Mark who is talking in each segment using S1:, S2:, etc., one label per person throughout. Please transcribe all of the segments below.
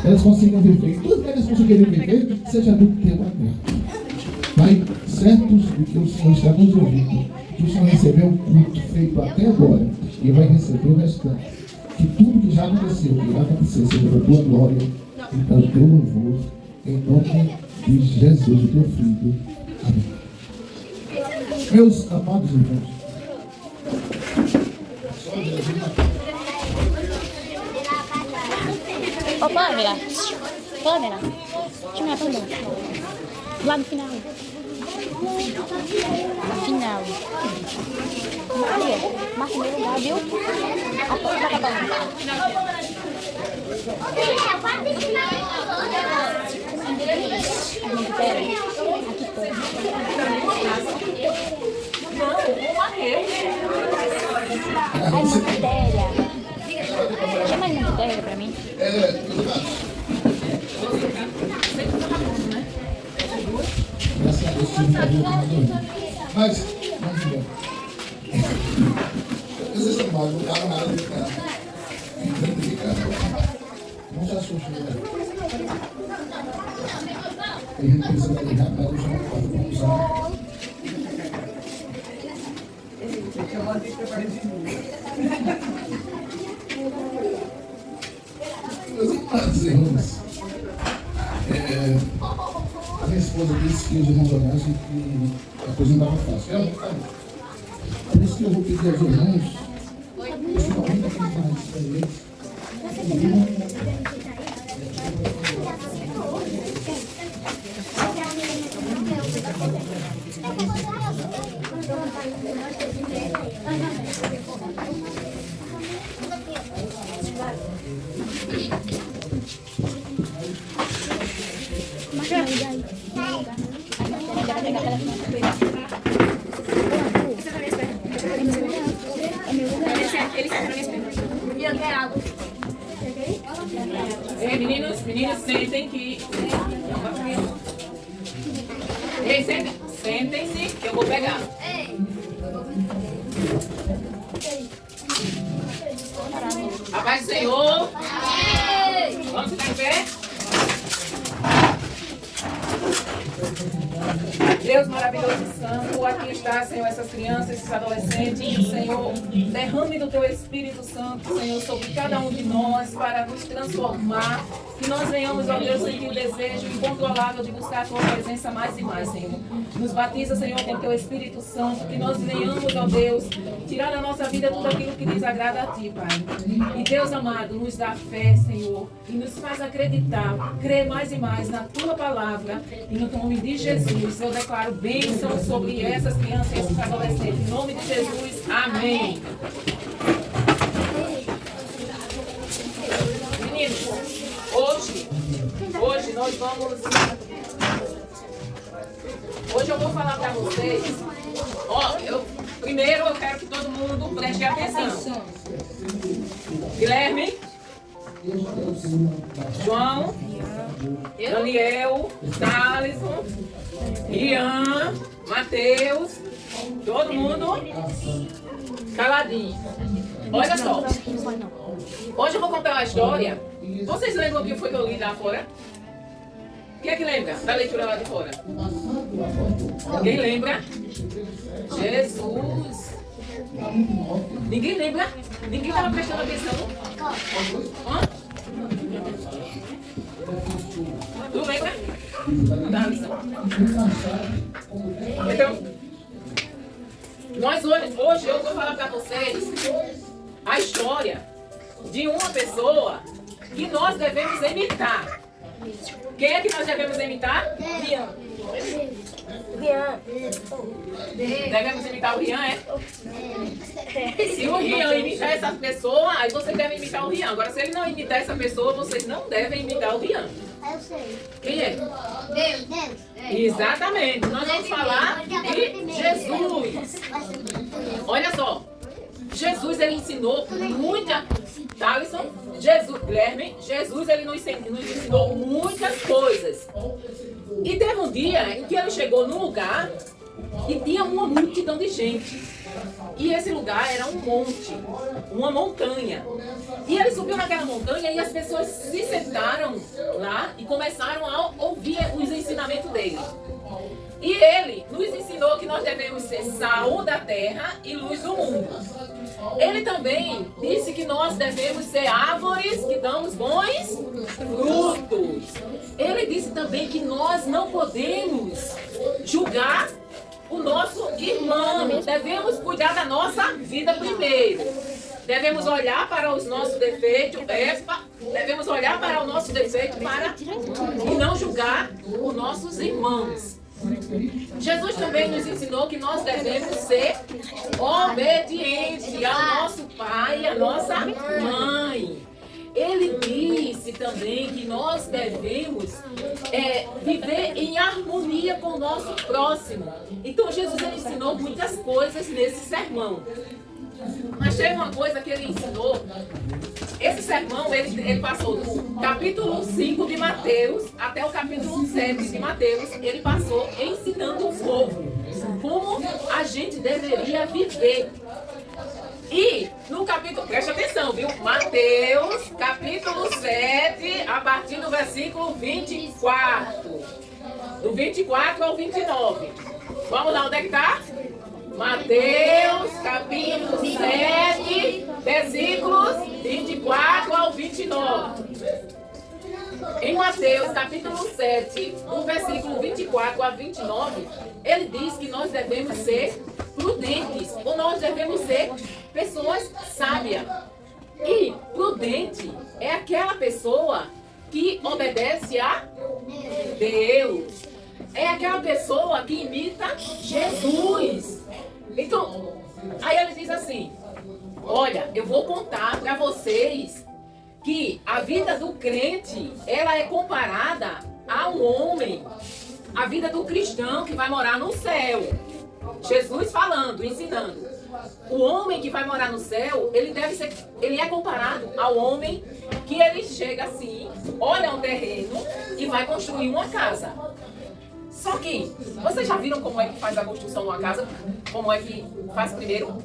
S1: elas consigam viver. E tudo que elas conseguirem viver, seja do teu agrado. Pai, certos de que o Senhor está nos ouvindo, que o Senhor recebeu o culto feito até agora e vai receber o restante. Que tudo que já aconteceu, que vai acontecer, seja para a tua glória e para o teu louvor, em nome de Jesus, o teu Filho. Amém. Meus amados irmãos,
S2: Ô, Pamela, chama a Pamela. Lá no final. No final. Maria, marca meu lugar, viu? A porta tá acabando. Aqui tô. Ai, matéria. Chama aí matéria pra mim.
S1: Graças a Deus, tive um cabelo que não dormiu. Mas, vamos embora. Vocês estão mal, não estavam nada de cara. Não se assuste, né? Tem gente pensando que errado, mas eu já não posso usar. Meus amados irmãos, a minha esposa disse que os irmãos orassem que a coisa não estava fácil. Eu não estava. Por isso que eu vou pedir aos irmãos, esse momento aqui para eles.
S3: Ei, meninos, sentem que... Ei, sentem-se que eu vou pegar. A paz do Senhor. Vamos ficar em pé? Deus maravilhoso e santo, aqui está, Senhor, essas crianças, esses adolescentes, Senhor, derrame do Teu Espírito Santo, Senhor, sobre cada um de nós, para nos transformar, que nós venhamos, ó Deus, sentir o desejo incontrolável de buscar a Tua presença mais e mais, Senhor. Nos batiza, Senhor, com o Teu Espírito Santo, que nós venhamos, ó Deus, tirar da nossa vida tudo aquilo que desagrada a Ti, Pai. E Deus amado, nos dá fé, Senhor, e nos faz acreditar, crer mais e mais na Tua palavra, e no nome de Jesus, eu declaro bênção sobre essas crianças e esses adolescentes. Em nome de Jesus, amém. Meninos, hoje nós vamos... Hoje eu vou falar para vocês... Primeiro eu quero que todo mundo preste atenção. Guilherme, João, Daniel, Thaleson, Ian, Mateus, todo mundo caladinho. Olha só, hoje eu vou contar uma história. Vocês lembram o que foi que eu li lá fora? Quem é que lembra da leitura lá de fora? Ninguém lembra? Jesus! Ninguém lembra? Ninguém estava prestando atenção? Hã? Tu lembra? Então, hoje eu vou falar para vocês a história de uma pessoa que nós devemos imitar. Quem é que nós devemos imitar?
S2: Rian.
S3: Devemos imitar o Rian, é? Se o Rian imitar essa pessoa, aí vocês devem imitar o Rian. Agora, se ele não imitar essa pessoa, vocês não devem imitar o Rian.
S4: Eu sei.
S3: Quem é?
S4: Deus.
S3: Exatamente. Nós vamos falar de Jesus. Olha só. Jesus, ele ensinou muita... Thaleson, Guilherme, Jesus, ele nos ensinou muitas coisas. E teve um dia em que ele chegou num lugar e tinha uma multidão de gente. E esse lugar era um monte, uma montanha. E ele subiu naquela montanha e as pessoas se sentaram terra e luz do mundo. Ele também disse que nós devemos ser árvores que damos bons frutos. Ele disse também que nós não podemos julgar o nosso irmão. Devemos cuidar da nossa vida primeiro. Devemos olhar para os nossos defeitos, devemos olhar para o nosso defeito e não julgar os nossos irmãos. Jesus também nos ensinou que nós devemos ser obedientes ao nosso pai e à nossa mãe. Ele disse também que nós devemos viver em harmonia com o nosso próximo. Então Jesus ensinou muitas coisas nesse sermão. Mas tem uma coisa que ele ensinou. Esse sermão, ele passou do capítulo 5 de Mateus até o capítulo 7 de Mateus. Ele passou ensinando o povo como a gente deveria viver. E no capítulo, preste atenção, viu? Mateus, capítulo 7, a partir do versículo 24. Do 24 ao 29. Vamos lá, onde é que está? Mateus, capítulo 7, versículos 24 ao 29. Em Mateus, capítulo 7, do versículo 24 a 29, ele diz que nós devemos ser prudentes, ou nós devemos ser pessoas sábias. E prudente é aquela pessoa que obedece a Deus. É aquela pessoa que imita Jesus. Então, aí ele diz assim: olha, eu vou contar para vocês que a vida do crente, ela é comparada a um homem, a vida do cristão que vai morar no céu. Jesus falando, ensinando. O homem que vai morar no céu, ele é comparado ao homem que ele chega assim, olha um terreno e vai construir uma casa. Só que, vocês já viram como é que faz a construção de uma casa? Como é que faz primeiro?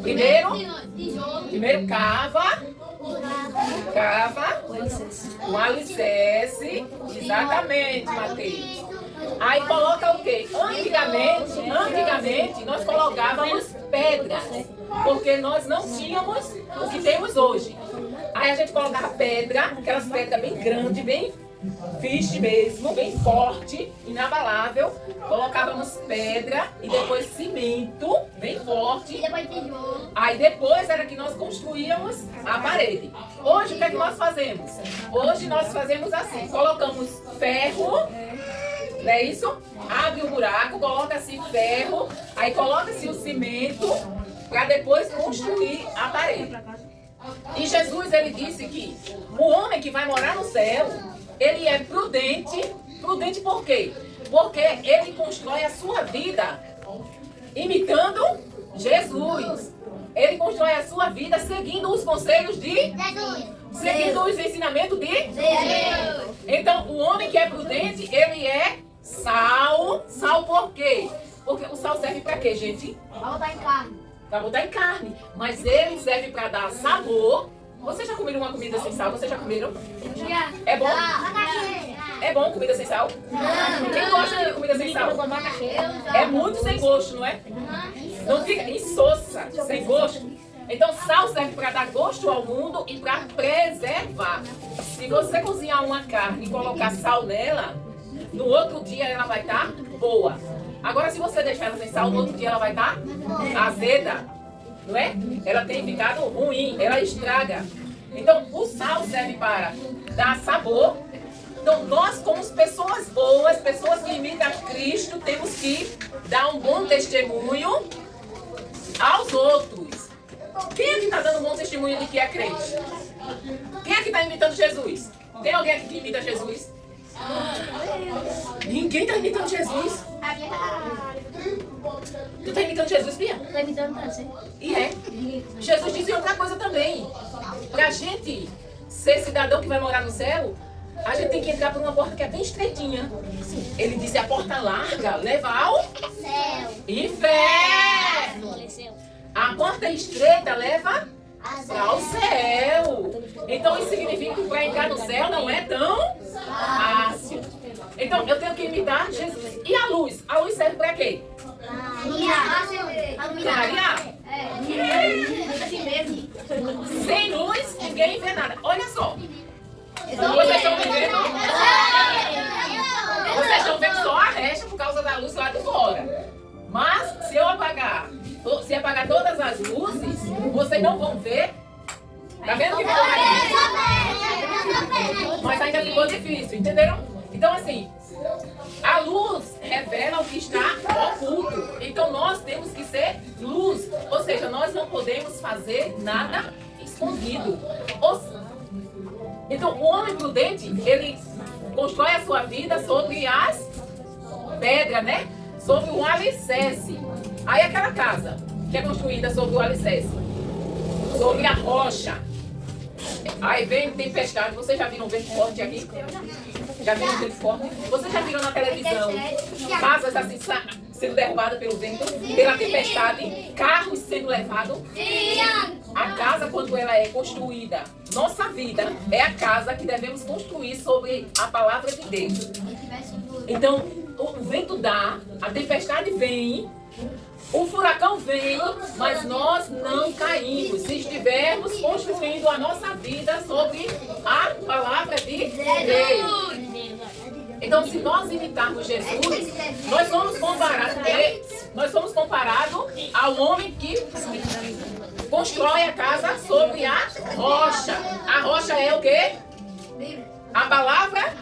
S3: Primeiro cava o alicerce. Exatamente, Mateus. Aí coloca o quê? Antigamente nós colocávamos pedras, porque nós não tínhamos o que temos hoje. Aí a gente colocava pedra, aquelas pedras bem grandes, bem firme mesmo, bem forte, inabalável. Colocávamos pedra e depois cimento, bem forte. Aí depois era que nós construíamos a parede. Hoje o que é que nós fazemos? Hoje nós fazemos assim, colocamos ferro, não é isso? Abre o buraco, coloca-se ferro, aí coloca-se o cimento para depois construir a parede. E Jesus, ele disse que o homem que vai morar no céu, ele é prudente. Prudente por quê? Porque ele constrói a sua vida imitando Jesus. Ele constrói a sua vida seguindo os conselhos de Jesus. Seguindo os ensinamentos de Jesus. Então, o homem que é prudente, ele é sal. Sal por quê? Porque o sal serve para quê, gente?
S4: Para botar em carne.
S3: Para botar em carne. Mas ele serve para dar sabor. Vocês já comeram uma comida sem sal? Vocês já comeram?
S4: Já.
S3: É bom? É bom comida sem sal? Não. Quem gosta de comida sem sal? É muito sem gosto, não é? Não fica insossa, sem gosto. Então, sal serve para dar gosto ao mundo e para preservar. Se você cozinhar uma carne e colocar sal nela, no outro dia ela vai estar boa. Agora, se você deixar ela sem sal, no outro dia ela vai estar azeda, não é? Ela tem ficado ruim, ela estraga. Então, o sal serve para dar sabor. Então, nós, como pessoas boas, pessoas que imitam Cristo, temos que dar um bom testemunho aos outros. Quem é que está dando um bom testemunho de que é crente? Quem é que está imitando Jesus? Tem alguém aqui que imita Jesus? Ninguém está imitando Jesus. Tu está imitando Jesus, Bia?
S4: Estou imitando também.
S3: E é. Jesus disse outra coisa também. Para a gente ser cidadão que vai morar no céu, a gente tem que entrar por uma porta que é bem estreitinha. Ele disse: a porta larga leva ao
S4: Céu.
S3: inferno. A porta estreita leva para o céu. Então isso significa que para entrar no céu não é tão fácil. Então eu tenho que imitar Jesus. E a luz? A luz serve para quê? Clarear. Sem luz, ninguém vê nada. Olha só. Vocês estão vendo? Vocês estão vendo só a resta por causa da luz lá de fora. Mas se eu apagar, se apagar todas as luzes, vocês não vão ver. Tá vendo que ficou difícil? Mas ainda ficou difícil, entenderam? Então assim, a luz revela o que está oculto. Então nós temos que ser luz. Ou seja, nós não podemos fazer nada escondido. Então o homem prudente, ele constrói a sua vida sobre as pedras, né? Sobre um alicerce. Aí aquela casa que é construída sobre o alicerce, sobre a rocha. Aí vem tempestade. Vocês já viram vento forte aqui? Já viram vento forte? Vocês já viram na televisão casas assim sendo derrubadas pelo vento, pela tempestade, carros sendo levados? A casa, quando ela é construída, nossa vida é a casa que devemos construir sobre a palavra de Deus. Então, o vento dá, a tempestade vem, o furacão vem, mas nós não caímos se estivermos construindo a nossa vida sobre a palavra de Deus. Então, se nós imitarmos Jesus, nós somos comparados ao homem que constrói a casa sobre a rocha. A rocha é o quê? A palavra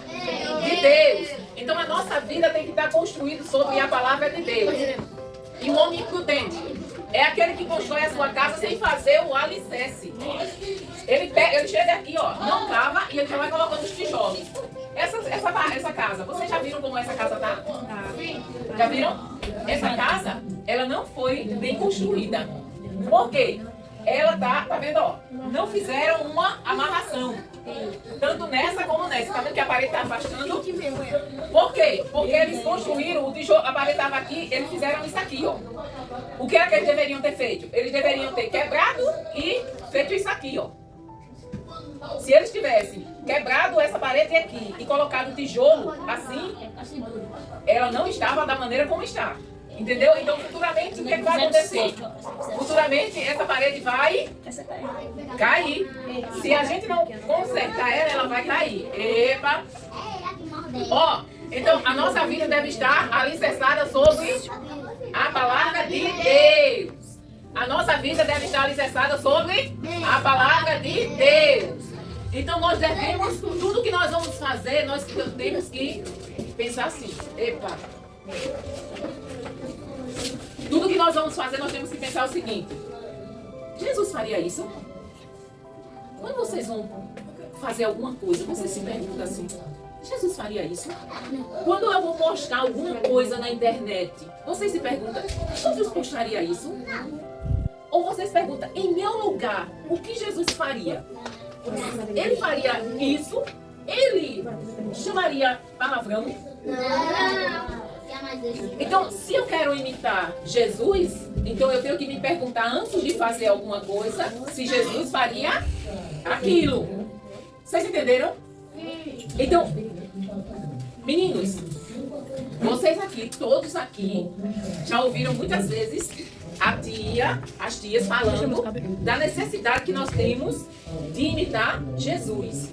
S3: de Deus. Então, a nossa vida tem que estar construída sobre a palavra de Deus. E o homem prudente é aquele que constrói a sua casa sem fazer o alicerce. Ele chega aqui, ó, não cava e ele já vai colocando os tijolos. Essa casa, vocês já viram como essa casa tá? Já viram? Essa casa, ela não foi bem construída. Por quê? Ela tá vendo, ó, não fizeram uma amarração. Tanto nessa como nessa. Tá vendo que a parede tá afastando? Por quê? Porque eles construíram, o tijolo, a parede estava aqui, eles fizeram isso aqui, ó. O que é que eles deveriam ter feito? Eles deveriam ter quebrado e feito isso aqui, ó. Se eles tivessem quebrado essa parede aqui e colocado o tijolo assim, ela não estava da maneira como está. Entendeu? Então, futuramente, o que vai acontecer? Futuramente, essa parede vai cair. Se a gente não consertar ela, ela vai cair. Epa! Ó, então, a nossa vida deve estar alicerçada sobre a palavra de Deus. A nossa vida deve estar alicerçada sobre a palavra de Deus. Então, nós devemos, tudo que nós vamos fazer, nós temos que pensar assim. Epa! Tudo que nós vamos fazer, nós temos que pensar o seguinte: Jesus faria isso? Quando vocês vão fazer alguma coisa, vocês se perguntam assim: Jesus faria isso? Quando eu vou postar alguma coisa na internet, vocês se perguntam: Jesus postaria isso? Ou vocês perguntam: em meu lugar, o que Jesus faria? Ele faria isso? Ele chamaria palavrão? Então, se eu quero imitar Jesus, então eu tenho que me perguntar antes de fazer alguma coisa se Jesus faria aquilo. Vocês entenderam? Então, meninos, vocês aqui, todos aqui, já ouviram muitas vezes as tias falando da necessidade que nós temos de imitar Jesus.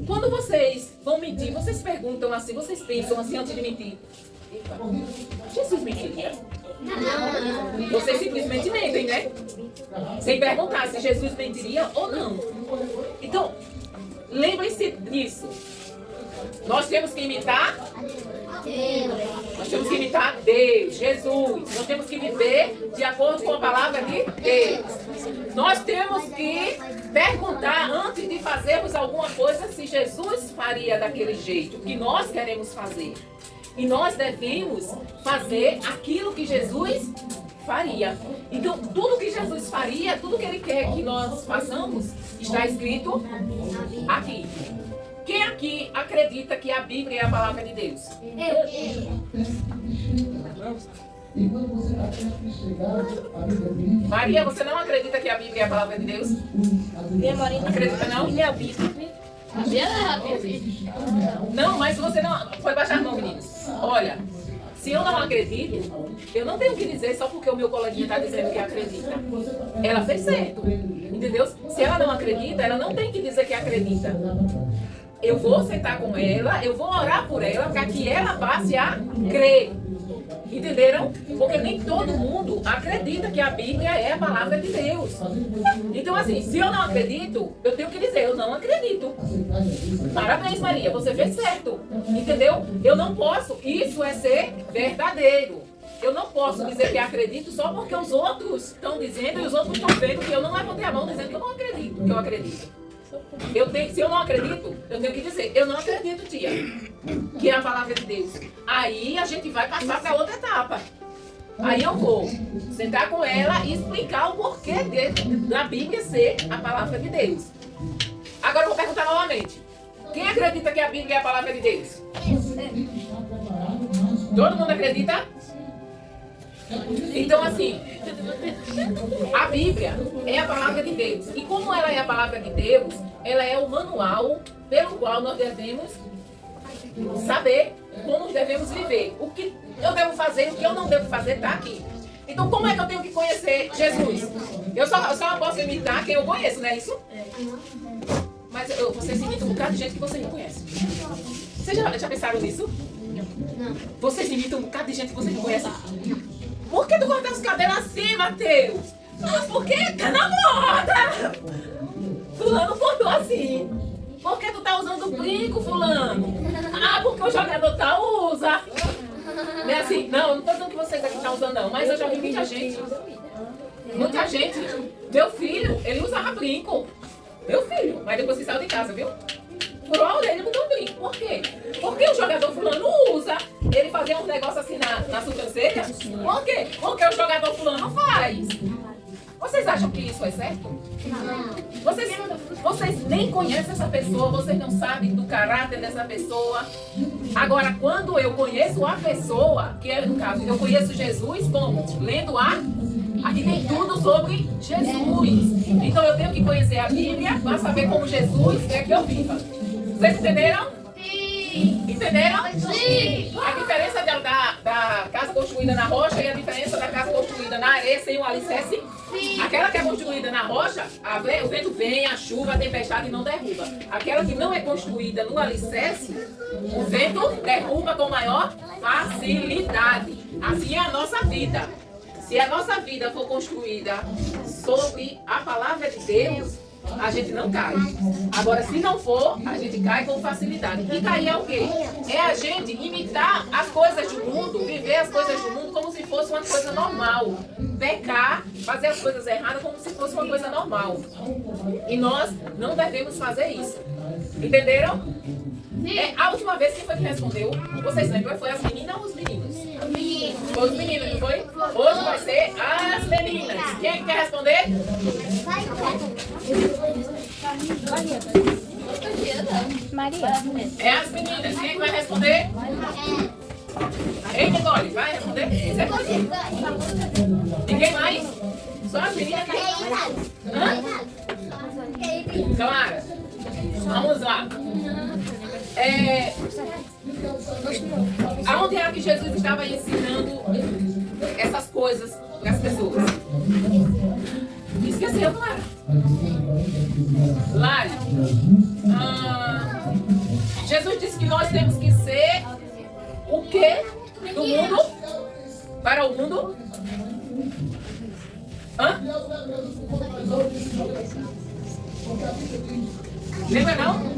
S3: Quando vocês vão mentir, vocês perguntam assim, vocês pensam assim antes de mentir: Jesus mentiria? Vocês simplesmente mentem, né? Sem perguntar se Jesus mentiria ou não. Então, lembrem-se disso. Nós temos que imitar Deus. Nós temos que imitar Deus, Jesus. Nós temos que viver de acordo com a palavra de Deus. Nós temos que perguntar antes de fazermos alguma coisa se Jesus faria daquele jeito que nós queremos fazer. E nós devemos fazer aquilo que Jesus faria. Então, tudo que Jesus faria, tudo que Ele quer que nós façamos, está escrito aqui. Quem aqui acredita que a Bíblia é a palavra de Deus?
S1: E quando você está perto de chegar, a Bíblia diz...
S3: Maria, você não acredita que a Bíblia é a palavra de Deus? Acredita não?
S2: Minha Bíblia.
S3: Não, mas você não... Pode baixar a mão, meninos. Olha, Se eu não acredito, eu não tenho que dizer só porque o meu coleguinha está dizendo que acredita. Ela fez certo, entendeu? Se ela não acredita, ela não tem que dizer que acredita. Eu vou sentar com ela, eu vou orar por ela, para que ela passe a crer. Entenderam? Porque nem todo mundo acredita que a Bíblia é a palavra de Deus. Então, assim, se eu não acredito, eu tenho que dizer, eu não acredito. Parabéns, Maria, você fez certo. Entendeu? Eu não posso, isso é ser verdadeiro. Eu não posso dizer que acredito só porque os outros estão dizendo e os outros estão vendo que eu não levantei a mão dizendo que eu não acredito, que eu acredito. Se eu não acredito, eu tenho que dizer, eu não acredito, tia, que é a palavra de Deus. Aí a gente vai passar para outra etapa. Aí eu vou sentar com ela e explicar o porquê da Bíblia ser a palavra de Deus. Agora eu vou perguntar novamente. Quem acredita que a Bíblia é a palavra de Deus? Todo mundo acredita? Então, assim, a Bíblia é a palavra de Deus. E como ela é a palavra de Deus, ela é o manual pelo qual nós devemos saber como devemos viver. O que eu devo fazer, o que eu não devo fazer, está aqui. Então, como é que eu tenho que conhecer Jesus? Eu só posso imitar quem eu conheço, não é isso? Mas vocês imitam um bocado de gente que vocês não conhecem. Vocês já pensaram nisso? Não. Vocês imitam um bocado de gente que vocês não conhecem? Por que tu corta os cabelos assim, Mateus? Ah, porque tá na moda! Fulano cortou assim. Por que tu tá usando brinco, fulano? Ah, porque o jogador usa. Não é assim? Não, eu não tô dizendo que vocês aqui estão usando não, mas eu já vi muita gente. Muita gente. Meu filho, ele usava brinco. Meu filho, mas depois que saiu de casa, viu? Furou a orelha e mudou o brinco. Por quê? Porque o jogador fulano usa. Ele fazia uns negócios assim na sobrancelha. Por quê? Porque o jogador fulano faz. Vocês acham que isso é certo? Vocês nem conhecem essa pessoa, vocês não sabem do caráter dessa pessoa. Agora, quando eu conheço a pessoa, que é no caso, eu conheço Jesus, como? Lendo aqui tem tudo sobre Jesus. Então eu tenho que conhecer a Bíblia para saber como Jesus quer que eu viva. Vocês entenderam? Sim. Entenderam? Sim. A diferença da casa construída na rocha e a diferença da casa construída na areia sem o alicerce. Sim. Aquela que é construída na rocha, o vento vem, a chuva, a tempestade não derruba. Aquela que não é construída no alicerce, o vento derruba com maior facilidade. Assim é a nossa vida. Se a nossa vida for construída sobre a palavra de Deus, a gente não cai. Agora, se não for, a gente cai com facilidade. E cair é o quê? É a gente imitar as coisas do mundo, viver as coisas do mundo como se fosse uma coisa normal. Pecar, fazer as coisas erradas como se fosse uma coisa normal. E nós não devemos fazer isso. Entenderam? A última vez quem foi que respondeu? Vocês lembram? Foi as meninas ou os meninos? Foi os meninos, não foi? Hoje vai ser as meninas. Quem é que quer responder?
S2: Maria.
S3: É as meninas. Quem é que vai responder? Ei, Nicole, vai responder? Ninguém mais? Só as meninas. Hã? Clara, vamos lá. Aonde é que Jesus estava ensinando essas coisas para as pessoas? Esqueceu, Clara? Lara, Jesus disse que nós temos que ser o quê? Do mundo? Para o mundo? Hã? Lembra não?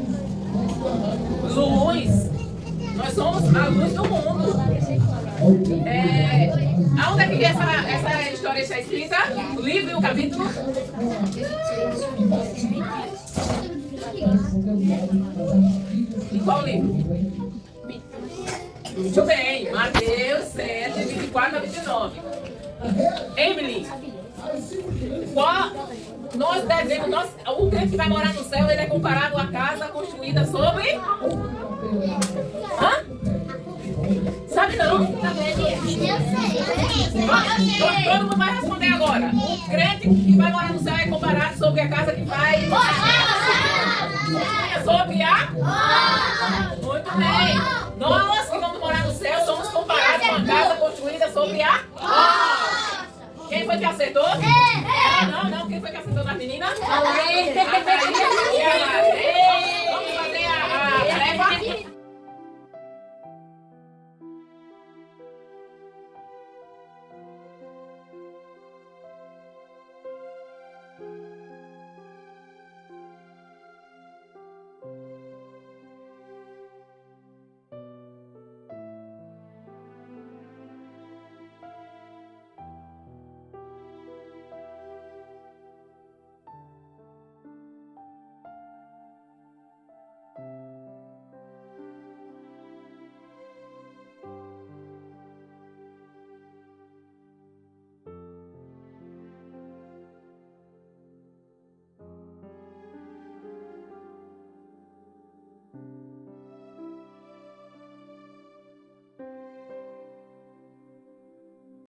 S3: Luz. Nós somos a luz do mundo. Aonde é que essa história está escrita? O livro e o capítulo? Em qual livro? Muito bem. Mateus 7, 24 a 29. Emily, o crente que vai morar no céu, ele é comparado à casa construída sobre... Hã? Sabe não? Todo mundo vai responder agora. O crente que vai morar no céu é comparado sobre a casa que vai... Sobre a... Muito bem. Nós que vamos morar no céu somos comparados com a casa construída sobre a rocha. Quem foi que acertou? Não. Quem foi que acertou das meninas? A Laís e a Maria. Vamos fazer a tarefa?